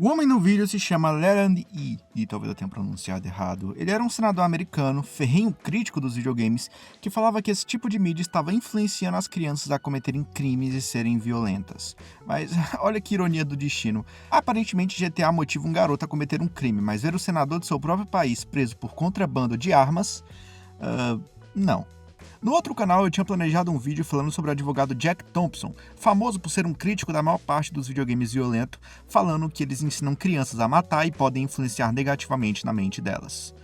O homem no vídeo se chama Leland e talvez eu tenha pronunciado errado. Ele era um senador americano, ferrenho crítico dos videogames, que falava que esse tipo de mídia estava influenciando as crianças a cometerem crimes e serem violentas. Mas olha que ironia do destino. Aparentemente GTA motiva um garoto a cometer um crime, mas ver o senador do seu próprio país preso por contrabando de armas... não. No outro canal eu tinha planejado um vídeo falando sobre o advogado Jack Thompson, famoso por ser um crítico da maior parte dos videogames violentos, falando que eles ensinam crianças a matar e podem influenciar negativamente na mente delas.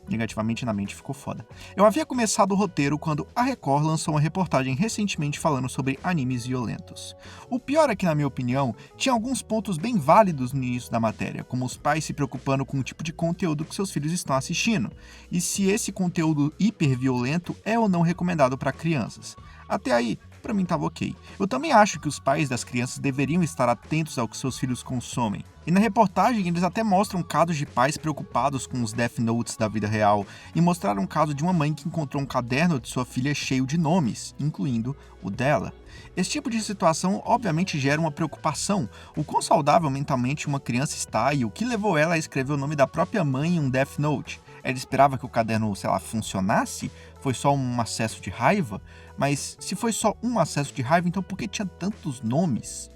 Negativamente na mente ficou foda. Eu havia começado o roteiro quando a Record lançou uma reportagem recentemente falando sobre animes violentos. O pior é que, na minha opinião, tinha alguns pontos bem válidos no início da matéria, como os pais se preocupando com o tipo de conteúdo que seus filhos estão assistindo, e se esse conteúdo hiperviolento é ou não recomendado para crianças. Até aí, pra mim tava ok. Eu também acho que os pais das crianças deveriam estar atentos ao que seus filhos consomem. E na reportagem eles até mostram casos de pais preocupados com os Death Notes da vida real, e mostraram um caso de uma mãe que encontrou um caderno de sua filha cheio de nomes, incluindo o dela. Esse tipo de situação obviamente gera uma preocupação, o quão saudável mentalmente uma criança está e o que levou ela a escrever o nome da própria mãe em um Death Note. Ela esperava que o caderno, funcionasse? Foi só um acesso de raiva? Mas se foi só um acesso de raiva, então por que tinha tantos nomes?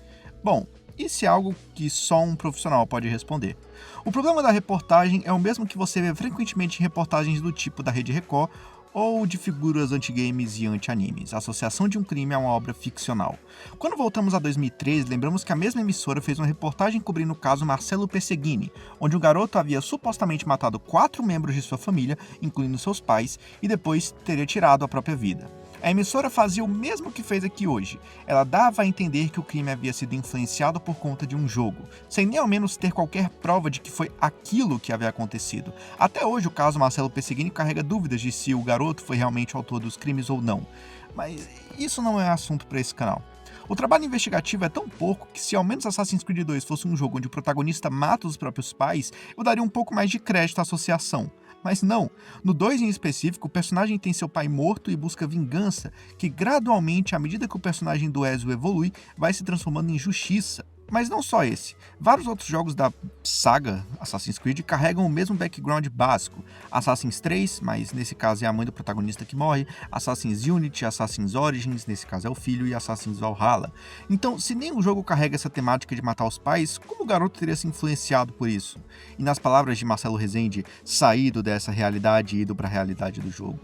Bom, isso é algo que só um profissional pode responder. O problema da reportagem é o mesmo que você vê frequentemente em reportagens do tipo da Rede Record ou de figuras anti-games e anti-animes. A associação de um crime a uma obra ficcional. Quando voltamos a 2013, lembramos que a mesma emissora fez uma reportagem cobrindo o caso Marcello Perseguini, onde o garoto havia supostamente matado 4 membros de sua família, incluindo seus pais, e depois teria tirado a própria vida. A emissora fazia o mesmo que fez aqui hoje. Ela dava a entender que o crime havia sido influenciado por conta de um jogo, sem nem ao menos ter qualquer prova de que foi aquilo que havia acontecido. Até hoje o caso Marcello Perseguini carrega dúvidas de se o garoto foi realmente o autor dos crimes ou não. Mas isso não é assunto para esse canal. O trabalho investigativo é tão pouco que se ao menos Assassin's Creed 2 fosse um jogo onde o protagonista mata os próprios pais, eu daria um pouco mais de crédito à associação. Mas não, no 2 em específico, o personagem tem seu pai morto e busca vingança, que gradualmente, à medida que o personagem do Ezio evolui, vai se transformando em justiça. Mas não só esse. Vários outros jogos da saga Assassin's Creed carregam o mesmo background básico. Assassin's 3, mas nesse caso é a mãe do protagonista que morre, Assassin's Unity, Assassin's Origins, nesse caso é o filho, e Assassin's Valhalla. Então, se nenhum jogo carrega essa temática de matar os pais, como o garoto teria se influenciado por isso? E nas palavras de Marcelo Rezende, saído dessa realidade e ido para a realidade do jogo.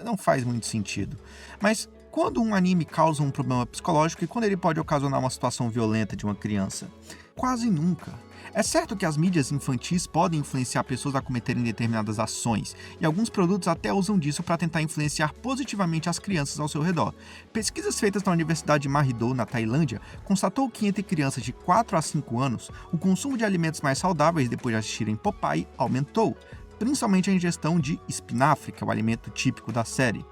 Não faz muito sentido. Mas quando um anime causa um problema psicológico e quando ele pode ocasionar uma situação violenta de uma criança? Quase nunca. É certo que as mídias infantis podem influenciar pessoas a cometerem determinadas ações, e alguns produtos até usam disso para tentar influenciar positivamente as crianças ao seu redor. Pesquisas feitas na Universidade Mahidol, na Tailândia, constatou que entre crianças de 4 a 5 anos, o consumo de alimentos mais saudáveis depois de assistirem Popeye aumentou, principalmente a ingestão de espinafre, que é o alimento típico da série.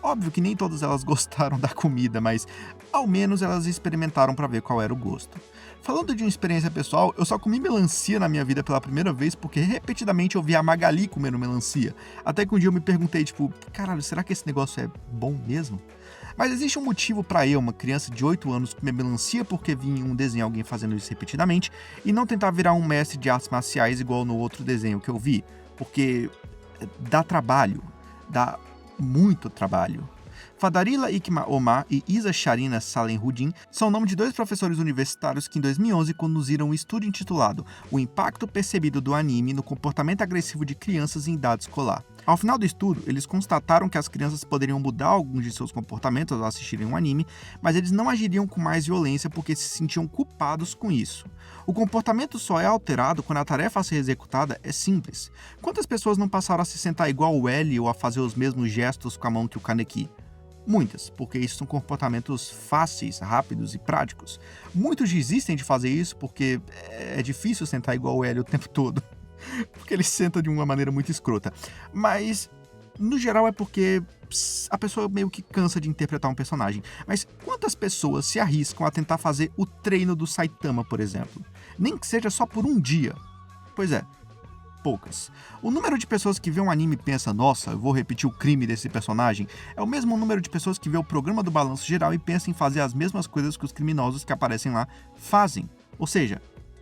Óbvio que nem todas elas gostaram da comida, mas ao menos elas experimentaram para ver qual era o gosto. Falando de uma experiência pessoal, eu só comi melancia na minha vida pela primeira vez porque repetidamente eu via a Magali comendo melancia. Até que um dia eu me perguntei, caralho, será que esse negócio é bom mesmo? Mas existe um motivo para eu, uma criança de 8 anos, comer melancia porque vi em um desenho alguém fazendo isso repetidamente e não tentar virar um mestre de artes marciais igual no outro desenho que eu vi. Porque dá trabalho, dá muito trabalho. Fadarila Ikma Omar e Isa Sharina Salenhudin são o nome de 2 professores universitários que em 2011 conduziram um estudo intitulado O Impacto Percebido do Anime no Comportamento Agressivo de Crianças em Idade Escolar. Ao final do estudo, eles constataram que as crianças poderiam mudar alguns de seus comportamentos ao assistirem um anime, mas eles não agiriam com mais violência porque se sentiam culpados com isso. O comportamento só é alterado quando a tarefa a ser executada é simples. Quantas pessoas não passaram a se sentar igual o L ou a fazer os mesmos gestos com a mão que o Kaneki? Muitas, porque isso são comportamentos fáceis, rápidos e práticos. Muitos desistem de fazer isso porque é difícil sentar igual o L o tempo todo. Porque ele senta de uma maneira muito escrota. Mas, no geral, é porque a pessoa meio que cansa de interpretar um personagem. Mas quantas pessoas se arriscam a tentar fazer o treino do Saitama, por exemplo? Nem que seja só por um dia. Pois é, poucas. O número de pessoas que vê um anime e pensa, nossa, eu vou repetir o crime desse personagem, é o mesmo número de pessoas que vê o programa do Balanço Geral e pensa em fazer as mesmas coisas que os criminosos que aparecem lá fazem. Ou seja,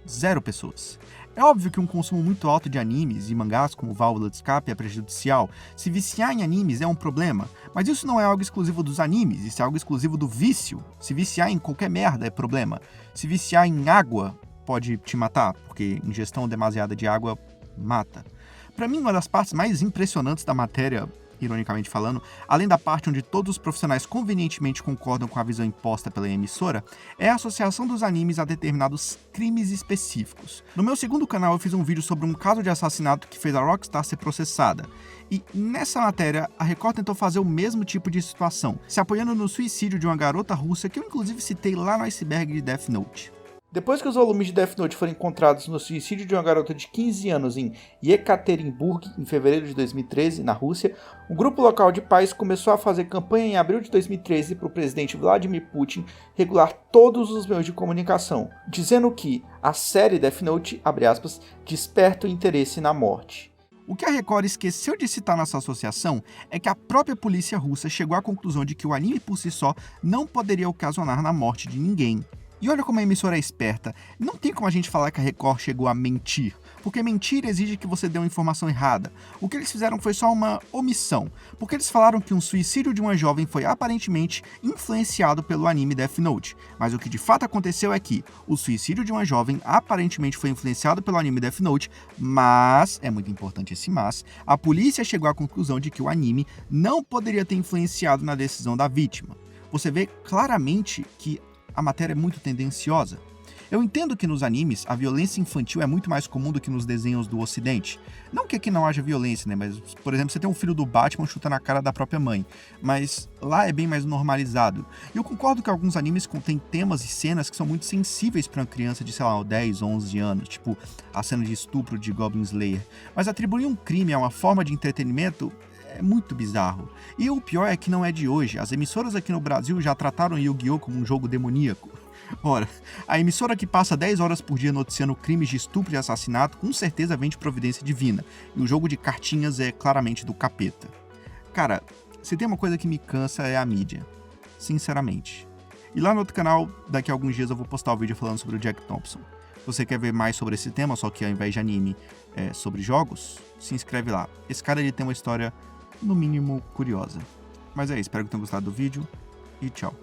0 pessoas. É óbvio que um consumo muito alto de animes e mangás como válvula de escape é prejudicial. Se viciar em animes é um problema, mas isso não é algo exclusivo dos animes, isso é algo exclusivo do vício. Se viciar em qualquer merda é problema. Se viciar em água pode te matar, porque ingestão demasiada de água mata. Para mim, uma das partes mais impressionantes da matéria, ironicamente falando, além da parte onde todos os profissionais convenientemente concordam com a visão imposta pela emissora, é a associação dos animes a determinados crimes específicos. No meu segundo canal eu fiz um vídeo sobre um caso de assassinato que fez a Rockstar ser processada. E nessa matéria, a Record tentou fazer o mesmo tipo de situação, se apoiando no suicídio de uma garota russa que eu inclusive citei lá no iceberg de Death Note. Depois que os volumes de Death Note foram encontrados no suicídio de uma garota de 15 anos em Yekaterinburg, em fevereiro de 2013, na Rússia, um grupo local de pais começou a fazer campanha em abril de 2013 para o presidente Vladimir Putin regular todos os meios de comunicação, dizendo que a série Death Note, abre aspas, desperta o interesse na morte. O que a Record esqueceu de citar nessa associação é que a própria polícia russa chegou à conclusão de que o anime por si só não poderia ocasionar na morte de ninguém. E olha como a emissora é esperta, não tem como a gente falar que a Record chegou a mentir, porque mentir exige que você dê uma informação errada. O que eles fizeram foi só uma omissão, porque eles falaram que um suicídio de uma jovem foi aparentemente influenciado pelo anime Death Note, mas o que de fato aconteceu é que o suicídio de uma jovem aparentemente foi influenciado pelo anime Death Note, mas, é muito importante esse mas, a polícia chegou à conclusão de que o anime não poderia ter influenciado na decisão da vítima. Você vê claramente que a matéria é muito tendenciosa. Eu entendo que nos animes a violência infantil é muito mais comum do que nos desenhos do ocidente. Não que aqui não haja violência, né? Mas, por exemplo, você tem um filho do Batman chutando a cara da própria mãe. Mas lá é bem mais normalizado. E eu concordo que alguns animes contêm temas e cenas que são muito sensíveis para uma criança de, sei lá, 10, 11 anos. Tipo, a cena de estupro de Goblin Slayer. Mas atribuir um crime a uma forma de entretenimento é muito bizarro. E o pior é que não é de hoje. As emissoras aqui no Brasil já trataram Yu-Gi-Oh! Como um jogo demoníaco. Ora, a emissora que passa 10 horas por dia noticiando crimes de estupro e assassinato com certeza vem de providência divina. E o jogo de cartinhas é claramente do capeta. Cara, se tem uma coisa que me cansa é a mídia. Sinceramente. E lá no outro canal, daqui a alguns dias eu vou postar o vídeo falando sobre o Jack Thompson. Se você quer ver mais sobre esse tema, só que ao invés de anime é sobre jogos, se inscreve lá. Esse cara ele tem uma história no mínimo curiosa. Mas é isso, espero que tenham gostado do vídeo e tchau.